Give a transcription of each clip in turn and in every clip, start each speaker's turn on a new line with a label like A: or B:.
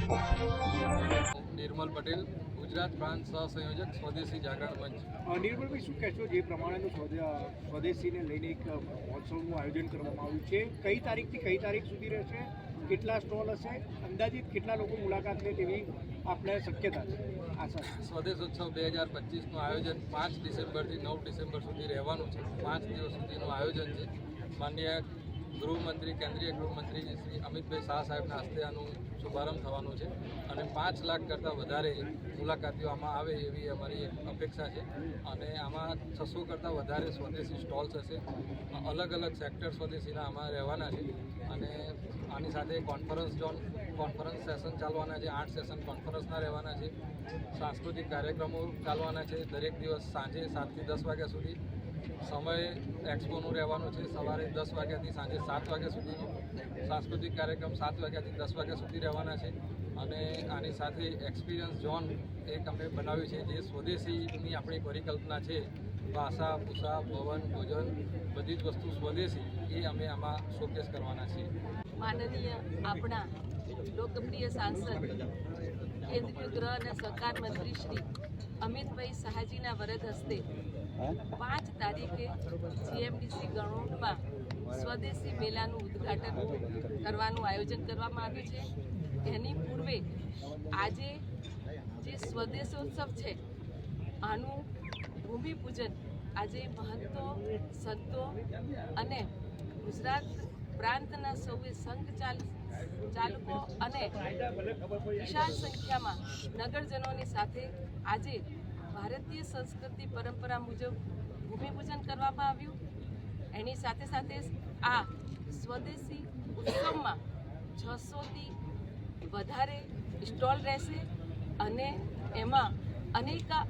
A: નિર્મલ પટેલ, ગુજરાત પ્રાંત સહસંયોજક સ્વદેશી જાગરણ મંચ.
B: નિર્મલભાઈ, શું કહેશો? જે પ્રમાણેનું સ્વદેશીને લઈને એક મહોત્સવનું આયોજન કરવામાં આવ્યું છે, કઈ તારીખથી કઈ તારીખ સુધી રહેશે, કેટલા સ્ટોલ હશે, અંદાજિત કેટલા લોકો મુલાકાત લે તેવી આપણે શક્યતા છે, આશા?
A: સ્વદેશ ઉત્સવ 2025નું આયોજન 5 ડિસેમ્બરથી 9 ડિસેમ્બર સુધી રહેવાનું છે. 5 દિવસ સુધીનું આયોજન છે. માનનીય ગૃહમંત્રી, કેન્દ્રીય ગૃહમંત્રી શ્રી અમિતભાઈ શાહ સાહેબના હસ્તે આનું શુભારંભ થવાનું છે અને 5 લાખ કરતાં વધારે મુલાકાતીઓ આમાં આવે એવી અમારી એક અપેક્ષા છે. અને આમાં 600 કરતાં વધારે સ્વદેશી સ્ટોલ્સ હશે. અલગ અલગ સેક્ટર સ્વદેશીના આમાં રહેવાના છે. અને આની સાથે કોન્ફરન્સ સેશન ચાલવાના છે. 8 સેશન કોન્ફરન્સના રહેવાના છે. સાંસ્કૃતિક કાર્યક્રમો ચાલવાના છે. દરેક દિવસ સાંજે 7 થી 10 વાગ્યા સુધી સમય એક્સપોનું રહેવાનું છે. સવારે 10 વાગ્યાથી સાંજે 7 વાગ્યા સુધીનો સાંસ્કૃતિક કાર્યક્રમ 7 વાગ્યાથી 10 વાગ્યા સુધી રહેવાના છે. અને આની સાથે એક્સપિરિયન્સ ઝોન એક અમે બનાવ્યું છે, જે સ્વદેશીની આપણી પરિકલ્પના છે. ભાષા, ભૂષા, ભવન, ભોજન, બધી જ વસ્તુ સ્વદેશી એ અમે આમાં શોકેસ કરવાના છીએ.
C: માનનીય આપણા લોકપ્રિય સાંસદ, કેન્દ્રીય ગૃહ અને સહકાર મંત્રી શ્રી અમિતભાઈ શાહજીના વરદ હસ્તે 5 તારીખે જીએમડીસી ગણોટમાં સ્વદેશી મેળાનું ઉદ્ઘાટન કરવાનું આયોજન કરવામાં આવ્યું છે. એની પૂર્વે આજે જે સ્વદેશોત્સવ છે, આનું ભૂમિપૂજન આજે મહંતો, સંતો અને ગુજરાત પ્રાંતના સૌએ સંઘ ચાલકો અને વિશાળ સંખ્યામાં નગરજનોની સાથે આજે ભારતીય સંસ્કૃતિ પરંપરા મુજબ ભૂમિપૂજન કરવામાં આવ્યું. એની સાથે સાથે આ સ્વદેશી ઉત્સવમાં 600થી વધારે સ્ટોલ રહેશે અને એમાં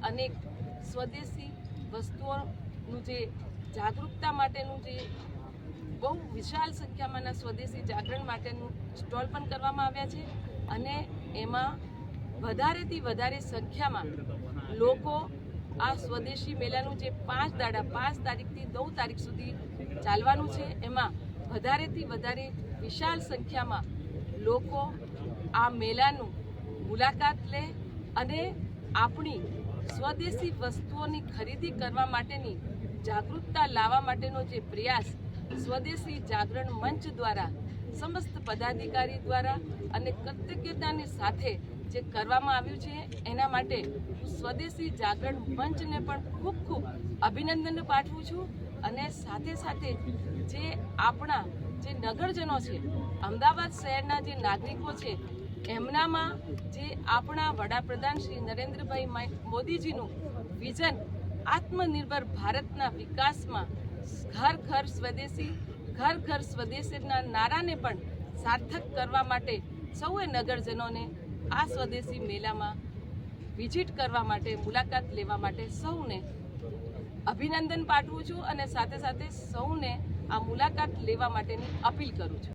C: અનેક સ્વદેશી વસ્તુઓનું જે જાગૃતતા માટેનું જે બહુ વિશાળ સંખ્યામાંના સ્વદેશી જાગરણ માટેનું સ્ટોલ પણ કરવામાં આવ્યા છે. અને એમાં વધારેથી વધારે સંખ્યામાં લોકો આ સ્વદેશી મેળાનું જે 5 દાડા 5 તારીખથી 9 તારીખ સુધી ચાલવાનું છે, એમાં વધારેથી વધારે વિશાળ સંખ્યામાં લોકો આ મેળાનું મુલાકાત લે અને આપણી સ્વદેશી વસ્તુઓની ખરીદી કરવા માટેની જાગૃતતા લાવવા માટેનો જે પ્રયાસ સ્વદેશી જાગરણ મંચ દ્વારા સમસ્ત પદાધિકારી દ્વારા અને કૃતજ્ઞતાની સાથે જે કરવામાં આવ્યું છે, એના માટે હું સ્વદેશી જાગરણ મંચને પણ ખૂબ અભિનંદન પાઠવું છું. અને સાથે જે આપણા જે નગરજનો છે, અમદાવાદ શહેરના જે નાગરિકો છે, એમનામાં જે આપણા વડાપ્રધાન શ્રી નરેન્દ્રભાઈ મોદીજીનું વિઝન આત્મનિર્ભર ભારતના વિકાસમાં ઘર ઘર સ્વદેશીના નારાને પણ સાર્થક કરવા માટે સૌએ નગરજનોને આ સ્વદેશી મેળામાં વિઝિટ કરવા માટે, મુલાકાત લેવા માટે સૌને અભિનંદન પાઠવું છું અને સાથે સૌને આ મુલાકાત લેવા માટેની અપીલ કરું છું.